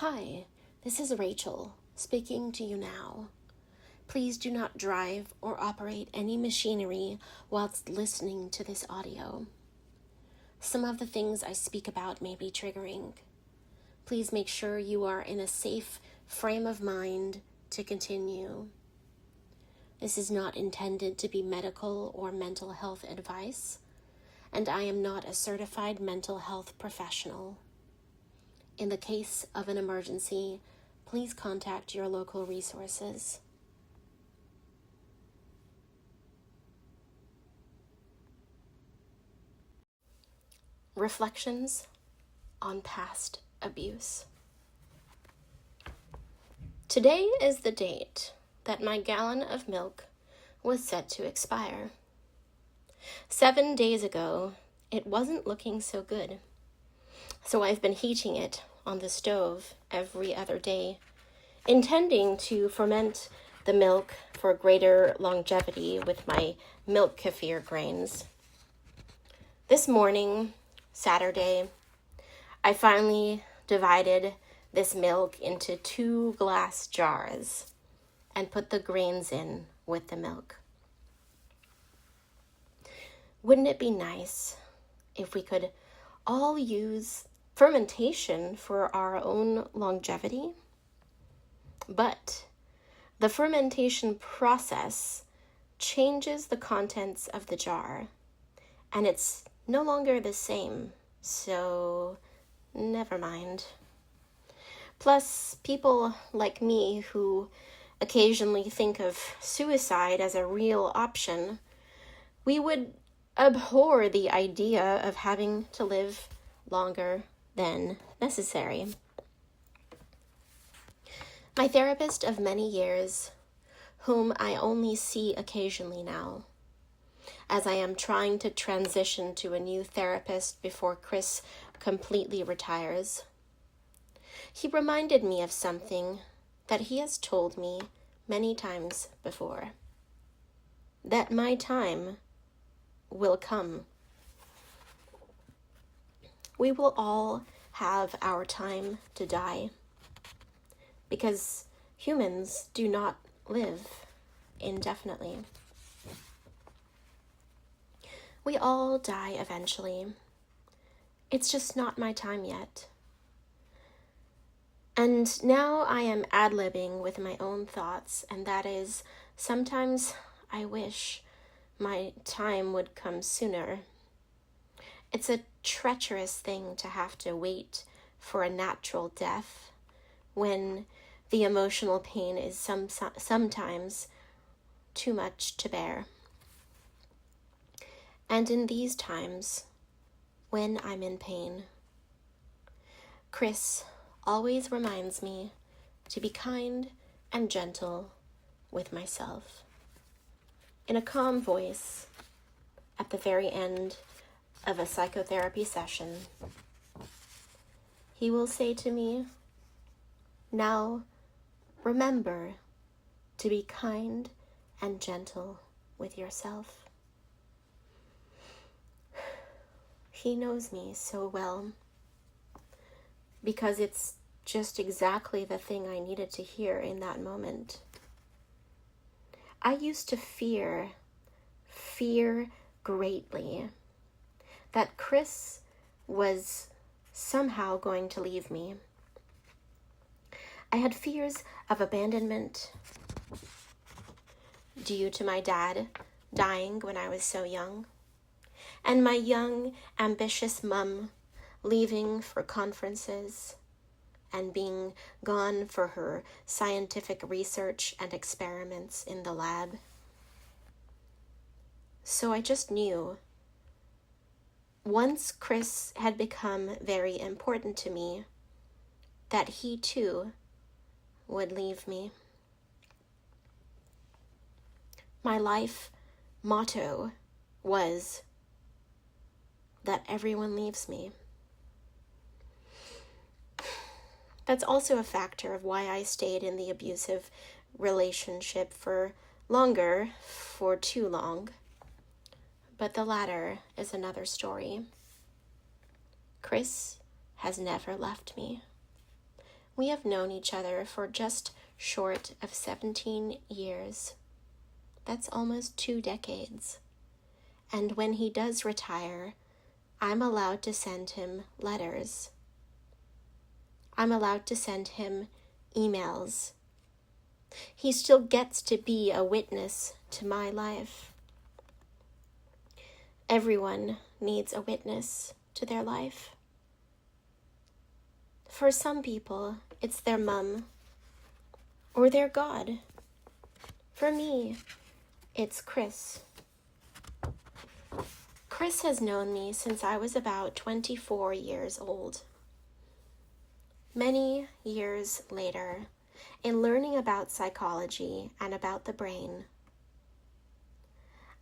Hi, this is Rachel, speaking to you now. Please do not drive or operate any machinery whilst listening to this audio. Some of the things I speak about may be triggering. Please make sure you are in a safe frame of mind to continue. This is not intended to be medical or mental health advice, and I am not a certified mental health professional. In the case of an emergency, please contact your local resources. Reflections on past abuse. Today is the date that my gallon of milk was set to expire. 7 days ago, it wasn't looking so good. So I've been heating it on the stove every other day, intending to ferment the milk for greater longevity with my milk kefir grains. This morning, Saturday, I finally divided this milk into 2 glass jars and put the grains in with the milk. Wouldn't it be nice if we could all use fermentation for our own longevity? But the fermentation process changes the contents of the jar, and it's no longer the same, so never mind. Plus, people like me who occasionally think of suicide as a real option, we would abhor the idea of having to live longer than necessary. My therapist of many years, whom I only see occasionally now, as I am trying to transition to a new therapist before Chris completely retires, he reminded me of something that he has told me many times before, that my time will come. We will all have our time to die, because humans do not live indefinitely. We all die eventually. It's just not my time yet. And now I am ad-libbing with my own thoughts, and that is, sometimes I wish my time would come sooner. It's a treacherous thing to have to wait for a natural death when the emotional pain is sometimes too much to bear. And in these times, when I'm in pain, Chris always reminds me to be kind and gentle with myself. In a calm voice, at the very end of a psychotherapy session, he will say to me, "Now, remember to be kind and gentle with yourself." He knows me so well, because it's just exactly the thing I needed to hear in that moment. I used to fear greatly that Chris was somehow going to leave me. I had fears of abandonment due to my dad dying when I was so young, and my young, ambitious mum leaving for conferences and being gone for her scientific research and experiments in the lab. So I just knew, once Chris had become very important to me, that he too would leave me. My life motto was that everyone leaves me. That's also a factor of why I stayed in the abusive relationship for too long. But the latter is another story. Chris has never left me. We have known each other for just short of 17 years. That's almost 2 decades. And when he does retire, I'm allowed to send him letters. I'm allowed to send him emails. He still gets to be a witness to my life. Everyone needs a witness to their life. For some people, it's their mom or their God. For me, it's Chris. Chris has known me since I was about 24 years old. Many years later, in learning about psychology and about the brain,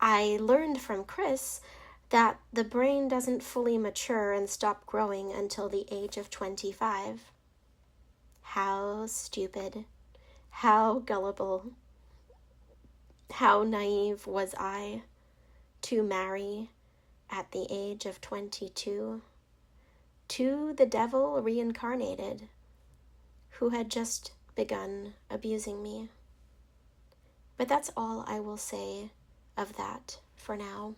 I learned from Chris that the brain doesn't fully mature and stop growing until the age of 25. How stupid, how gullible, how naive was I to marry at the age of 22 to the devil reincarnated who had just begun abusing me. But that's all I will say of that for now.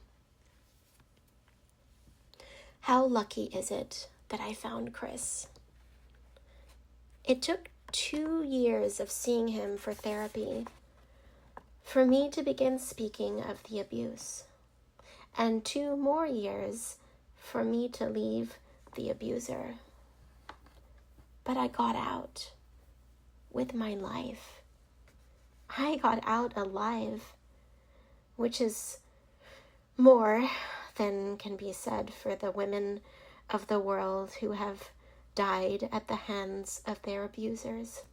How lucky is it that I found Chris? It took 2 years of seeing him for therapy for me to begin speaking of the abuse, and 2 more years for me to leave the abuser. But I got out with my life. I got out alive, which is more than can be said for the women of the world who have died at the hands of their abusers.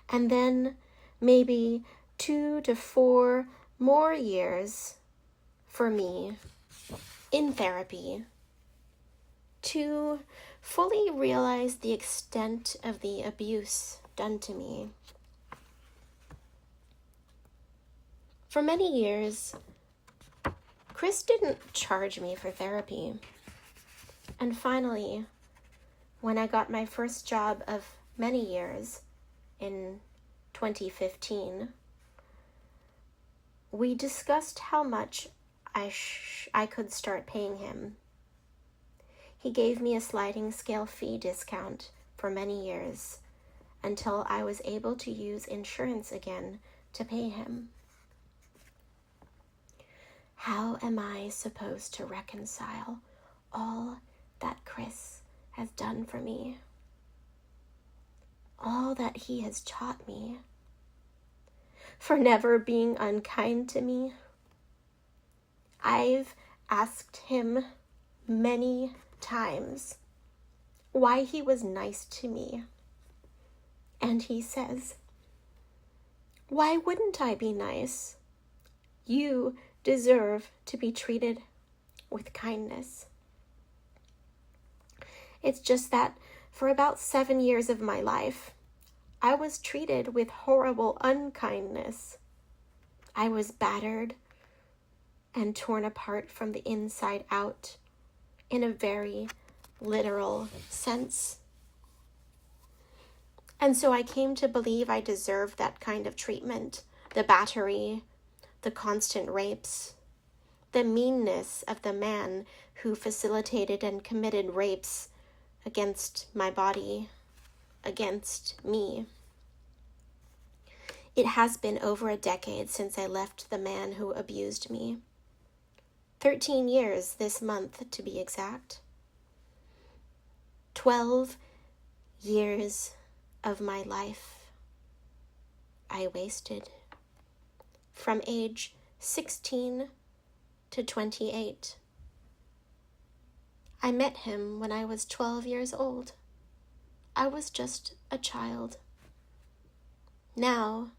And then maybe 2 to 4 more years for me in therapy to fully realize the extent of the abuse done to me. For many years, Chris didn't charge me for therapy. And finally, when I got my first job of many years in 2015, we discussed how much I could start paying him. He gave me a sliding scale fee discount for many years until I was able to use insurance again to pay him. How am I supposed to reconcile all that Chris has done for me? All that he has taught me? For never being unkind to me? I've asked him many times why he was nice to me. And he says, "Why wouldn't I be nice? You deserve to be treated with kindness." It's just that for about 7 years of my life, I was treated with horrible unkindness. I was battered and torn apart from the inside out in a very literal sense. And so I came to believe I deserved that kind of treatment, the battery, the constant rapes, the meanness of the man who facilitated and committed rapes against my body, against me. It has been over a decade since I left the man who abused me. 13 years this month, to be exact. 12 years of my life I wasted. From age 16 to 28. I met him when I was 12 years old. I was just a child. Now,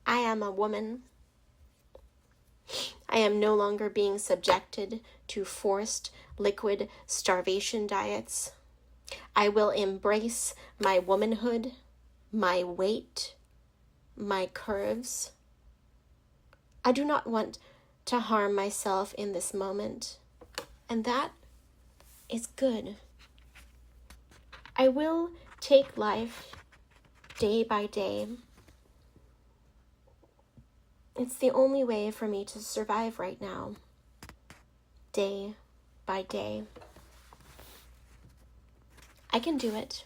I am a woman. I am no longer being subjected to forced liquid starvation diets. I will embrace my womanhood, my weight, my curves. I do not want to harm myself in this moment, and that is good. I will take life day by day. It's the only way for me to survive right now, day by day. I can do it.